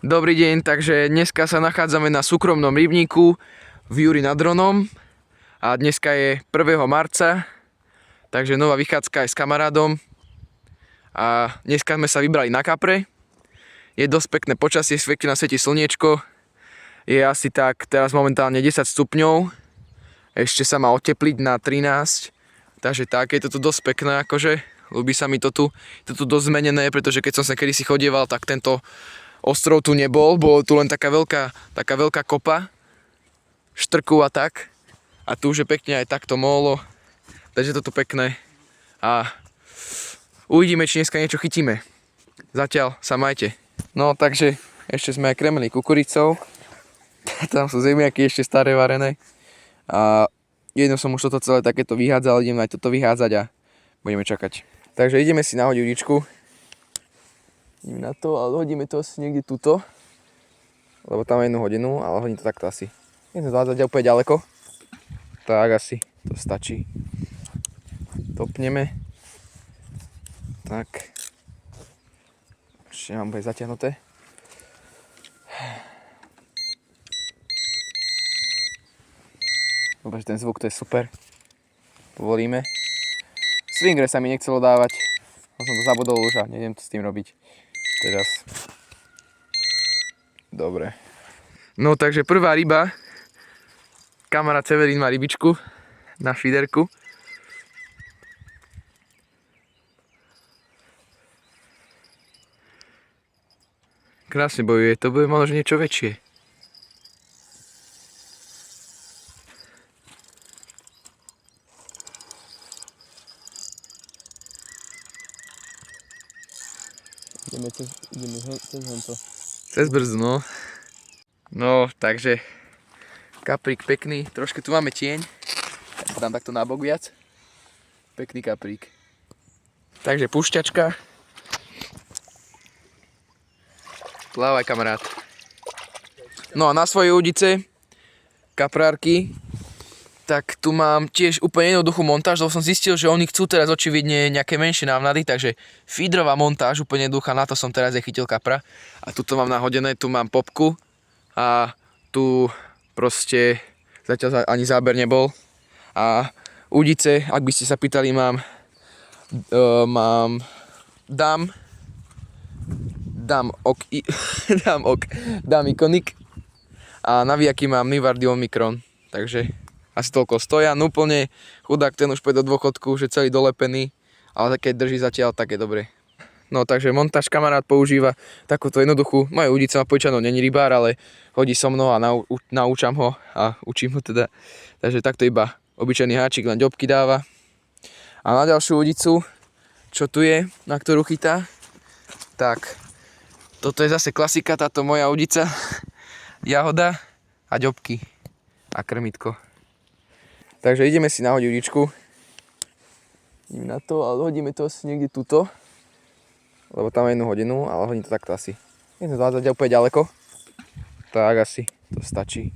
Dobrý deň, takže dneska sa nachádzame na súkromnom rybníku v Juri nad Hronom a dneska je 1. marca, takže nová vychádzka aj s kamarádom a dneska sme sa vybrali na kapre. Je dosť pekné počasie, svieti slniečko, je asi tak teraz momentálne 10 stupňov, ešte sa má otepliť na 13, takže tak, je to tu dosť pekné akože, ľúbi sa mi to tu, je to tu dosť zmenené, pretože keď som sa kedysi chodieval, tak tento ostrov tu nebol, bolo tu len taká veľká kopa, štrku a tak. A tu už je pekne aj takto mólo, takže je to tu pekné. A uvidíme, či dneska niečo chytíme. Zatiaľ sa majte. No takže ešte sme aj krmili kukuricou. Tam sú zemiaky ešte staré varené. A jedno som už toto celé takéto vyhádzal, idem aj toto vyhádzať a budeme čakať. Takže ideme si nahodiť udičku. Ideme na to, ale hodíme to asi niekde tuto. Lebo tam je 1 hodinu, ale hodím to takto asi. Nie to zvádzať úplne ďaleko. Tak asi, to stačí. Topneme. Tak. Ešte mám bude zatiahnuté. Dobre, ten zvuk to je super. Povolíme. Swingre sa mi nechcelo dávať. Som to zabudol už a neviem to s tým robiť. Teraz. Dobre. No takže prvá ryba. Kamarát Severín má rybičku na fiderku. Krásne bojuje, to bude možno niečo väčšie. Ideme cez hento. Cez brzdu, no. No, takže kaprík pekný, trošku tu máme tieň. Ja dám takto na bok viac. Pekný kaprík. Takže púšťačka. Plávaj, kamarát. No a na svoje udice, kaprárky, tak tu mám tiež úplne jednoduchú montáž, lebo som zistil, že oni chcú teraz očividne nejaké menšie návnady, takže feederová montáž úplne jednoduchá, na to som teraz aj chytil kapra. A tuto mám nahodené, tu mám popku a tu proste zatiaľ ani záber nebol. A udice, ak by ste sa pýtali, dám Iconic a navijaky mám Nivardi Omicron, takže asi toľko stoja, no úplne chudák, ten už pôjde do dôchodku, že celý dolepený, ale keď drží zatiaľ, tak je dobre. No takže montáž kamarát používa takúto jednoduchú, moje udice má požičanú, není rybár, ale hodí so mnou a naučam ho a učím ho teda, takže takto iba obyčajný háčik, len ďobky dáva. A na ďalšiu udicu, čo tu je, na ktorú chytá, tak toto je zase klasika, táto moja udica, jahoda a ďobky a krmitko. Takže ideme si nahodiť udičku. Ideme na to, ale hodíme to asi niekde tuto. Lebo tam je 1 hodinu, ale hodím to takto asi. Nie to zvádzať úplne ďaleko. Tak asi, to stačí.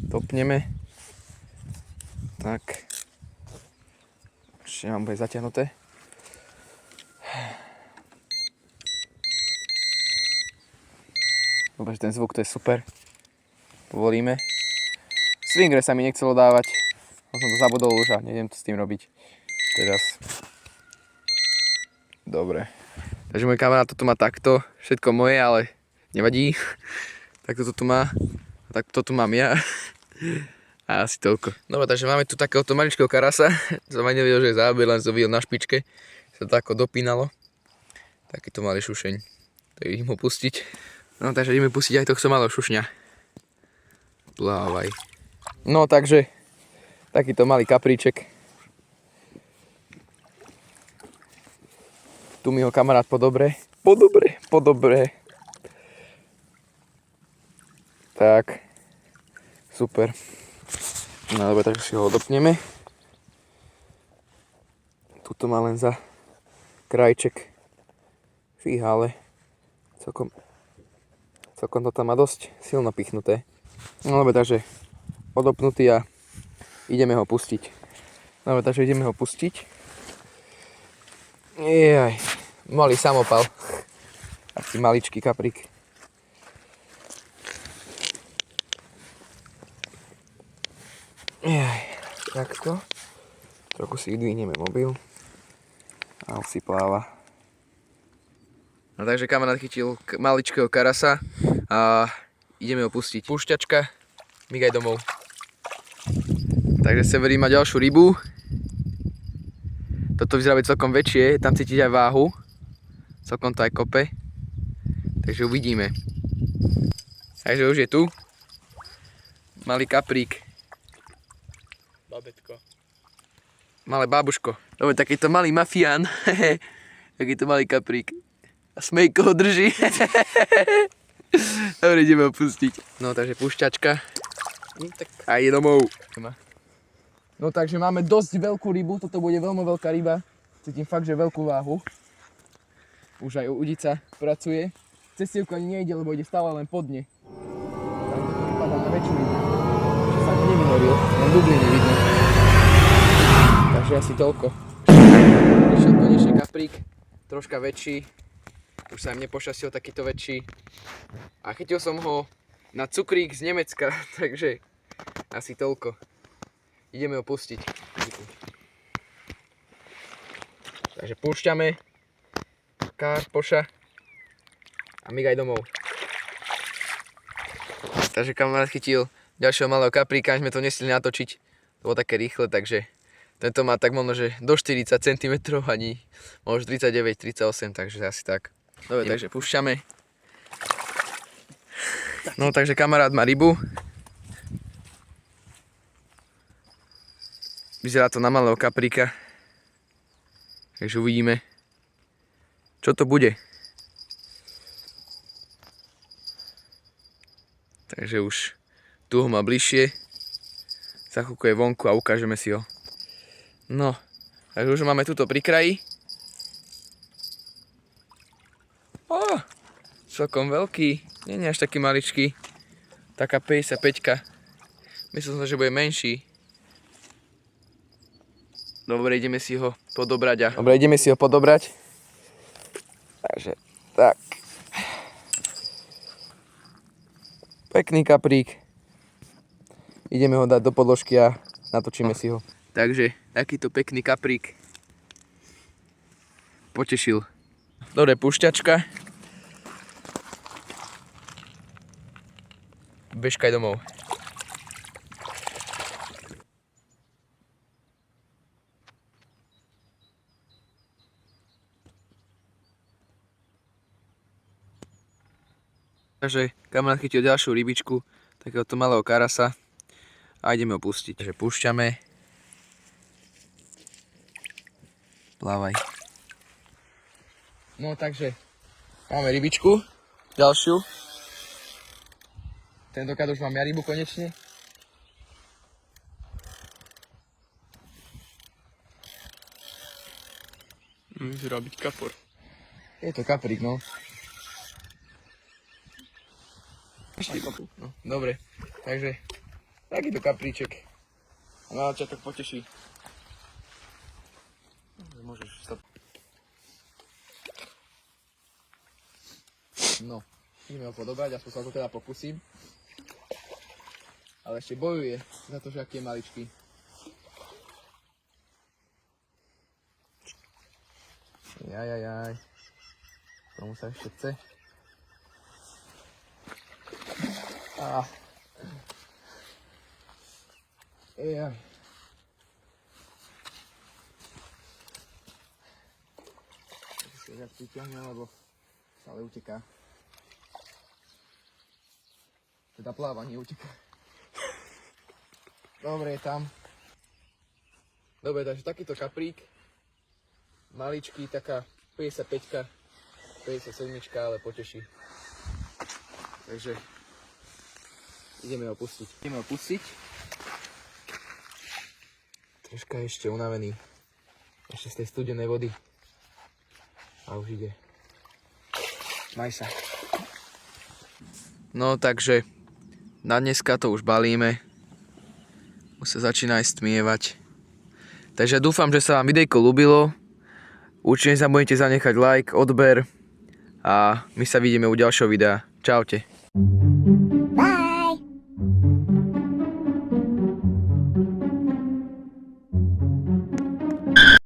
Topneme. Tak. Ešte mám bude zatiahnuté. Dobre, ten zvuk to je super. Povolíme. Swingre sa mi nechcelo dávať. Som to zabudol už a neviem to s tým robiť. Teraz. Dobre. Takže môj kamarát toto má takto. Všetko moje, ale nevadí. Tak toto tu má. A tak toto tu mám ja. A asi toľko. Dobre, takže máme tu takéhoto maličkého karasa. Som aj nevedel, že je záber, len som videl na špičke. Sa to ako dopínalo. Takýto malý šušeň. Tak idem ho pustiť. No takže ideme pustiť aj tohto malého šušňa. Plávaj. No takže, takýto malý kapríček. Tu mi ho kamarát podobre. Tak, super. No dobre, takže si ho odopneme. Tuto má len za krajček. Fíha, ale celkom to tam má dosť silno pichnuté. No dobre, takže odopnutý a ideme ho pustiť. Dobre, takže ideme ho pustiť. Jaj, malý samopal. Taký maličký kaprík. Takto. Trochu si vydvihneme mobil. A už si pláva. No takže kamarát chytil maličkého karasa a ideme ho pustiť. Púšťačka, migaj domov. Takže Severín má ďalšiu rybu. Toto vyzerá byť celkom väčšie, tam cítiť aj váhu. Celkom to aj kope. Takže uvidíme. Takže už je tu. Malý kaprík. Babetko. Malé bábuško. Dobre, takýto malý mafián. Takýto malý kaprík. A Smejko ho drží. Dobre, ideme ho pustiť. No, takže púšťačka. A ide domov. No, takže máme dosť veľkú rybu. Toto bude veľmi veľká ryba. Cítim fakt, že veľkú váhu. Už aj udica pracuje. Cestievku ani nejde, lebo ide stále len po dne. Takže to vypadá na väčšiu rybu. Že sa ani nevynoril, len dubly nevidno. Takže asi toľko. Prišiel konečne kaprík, troška väčší. Už sa im nepošťastil takýto väčší. A chytil som ho na cukrík z Nemecka, takže asi toľko. Ideme ho pustiť. Takže púšťame. Karpoša. A migaj domov. Takže kamarát chytil ďalšieho malého kapríka, sme to nestihli natočiť. To bolo také rýchle, takže tento má tak možno, že do 40 cm, ani možno 39, 38, takže asi tak. Dobre, takže púšťame. No takže kamarát má rybu. Vyzerá to na malého kapríka. Takže uvidíme, čo to bude. Takže už tu ho má bližšie. Zachúkuje vonku a ukážeme si ho. No, takže už máme tuto pri kraji. Celkom veľký, nie je až taký maličký. Taká 55. Myslel som, že bude menší. Dobre, ideme si ho podobrať. Takže, tak. Pekný kaprík. Ideme ho dať do podložky a natočíme si ho. Takže, takýto pekný kaprík. Potešil. Dobre, púšťačka. Bežkaj domov. Takže kamarát chytil ďalšiu rybičku, takéhoto malého karasa a ideme ho pustiť. Takže púšťame. Plávaj. No takže máme rybičku, ďalšiu. Tentokrát už mám ja rybu konečne. Vyzerá byť kapor. Je to kaprík, no. No, dobre, takže takýto kapríček. A na začiatok poteší. Môžeš sa... No, ideme ho podobať, aspoň sa to teda pokúsim. Ale ešte bojuje za to, že aký je maličký. Jajajaj. Tomu sa ešte chce. Jaj. Ešte viac pritiahnem, lebo stále uteká. Teda pláva, nie uteká. Dobre, je tam. Dobre, takže takýto kaprík. Maličký, taká 55-ka, 57-čka, ale poteší. Takže ideme ho pustiť. Troška ešte unavený. Ešte z tej studenej vody. A už ide. Maj sa. No takže na dneska to už balíme. Už sa začína aj stmievať. Takže dúfam, že sa vám videjko ľúbilo. Určite nezabudnite zanechať like, odber. A my sa vidíme u ďalšieho videa. Čaute. Bye.